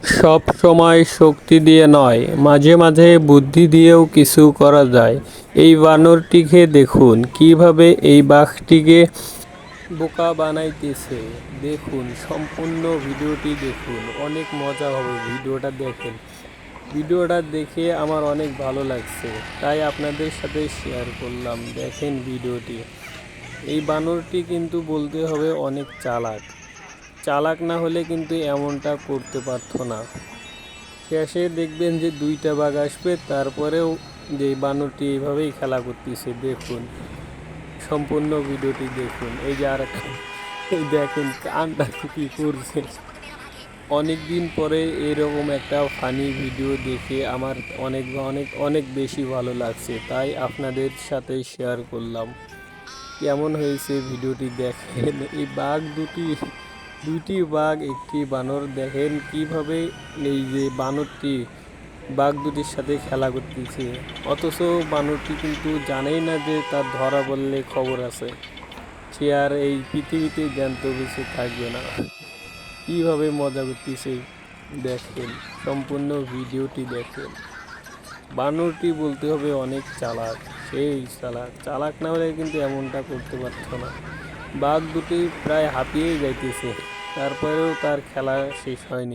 সব সময় শক্তি দিয়ে নয়, মাঝে মাঝে বুদ্ধি দিয়েও কিছু করা যায়। এই বানরটিকে দেখুন কিভাবে এই বাঘটিকে বোকা বানাইতেছে। দেখুন সম্পূর্ণ ভিডিওটি দেখুন, অনেক মজা হবে। ভিডিওটা দেখে আমার অনেক ভালো লাগছে, তাই আপনাদের সাথে শেয়ার করলাম। দেখেন ভিডিওটি। এই বানরটি কিন্তু বলতে হবে অনেক চালাক। চালাক না হলে কিন্তু এমনটা করতে পারতো না। শেষে দেখবেন যে দুইটা বাঘ আসবে, তারপরেও যে বানরটি এইভাবেই খেলা করতেছে। দেখুন সম্পূর্ণ ভিডিওটি দেখুন। এই যে আর এই দেখেন কানটা কি করছে। অনেক দিন পরে এরকম একটা ফানি ভিডিও দেখে আমার অনেক অনেক অনেক বেশি ভালো লাগছে, তাই আপনাদের সাথে শেয়ার করলাম। কেমন হয়েছে ভিডিওটি দেখেন। এই দুইটি বাঘ একটি বানর, দেখেন কিভাবে এই যে বানরটি বাঘ দুটির সাথে খেলা করতেছে, অথচ বানরটি কিন্তু জানেই না যে তার ধরা বললে খবর আছে, সে আর এই পৃথিবীতে জ্যান্ত বেঁচে থাকবে না। কিভাবে মজা করতেছে দেখেন, সম্পূর্ণ ভিডিওটি দেখেন। বানরটি বলতে হবে অনেক চালাক, সেই চালাক। চালাক না হলে কিন্তু এমনটা করতে পারতো না। বাঘ দুটি প্রায় হাঁপিয়েই যাইতেছে, তারপরেও তার খেলা শেষ হয়নি।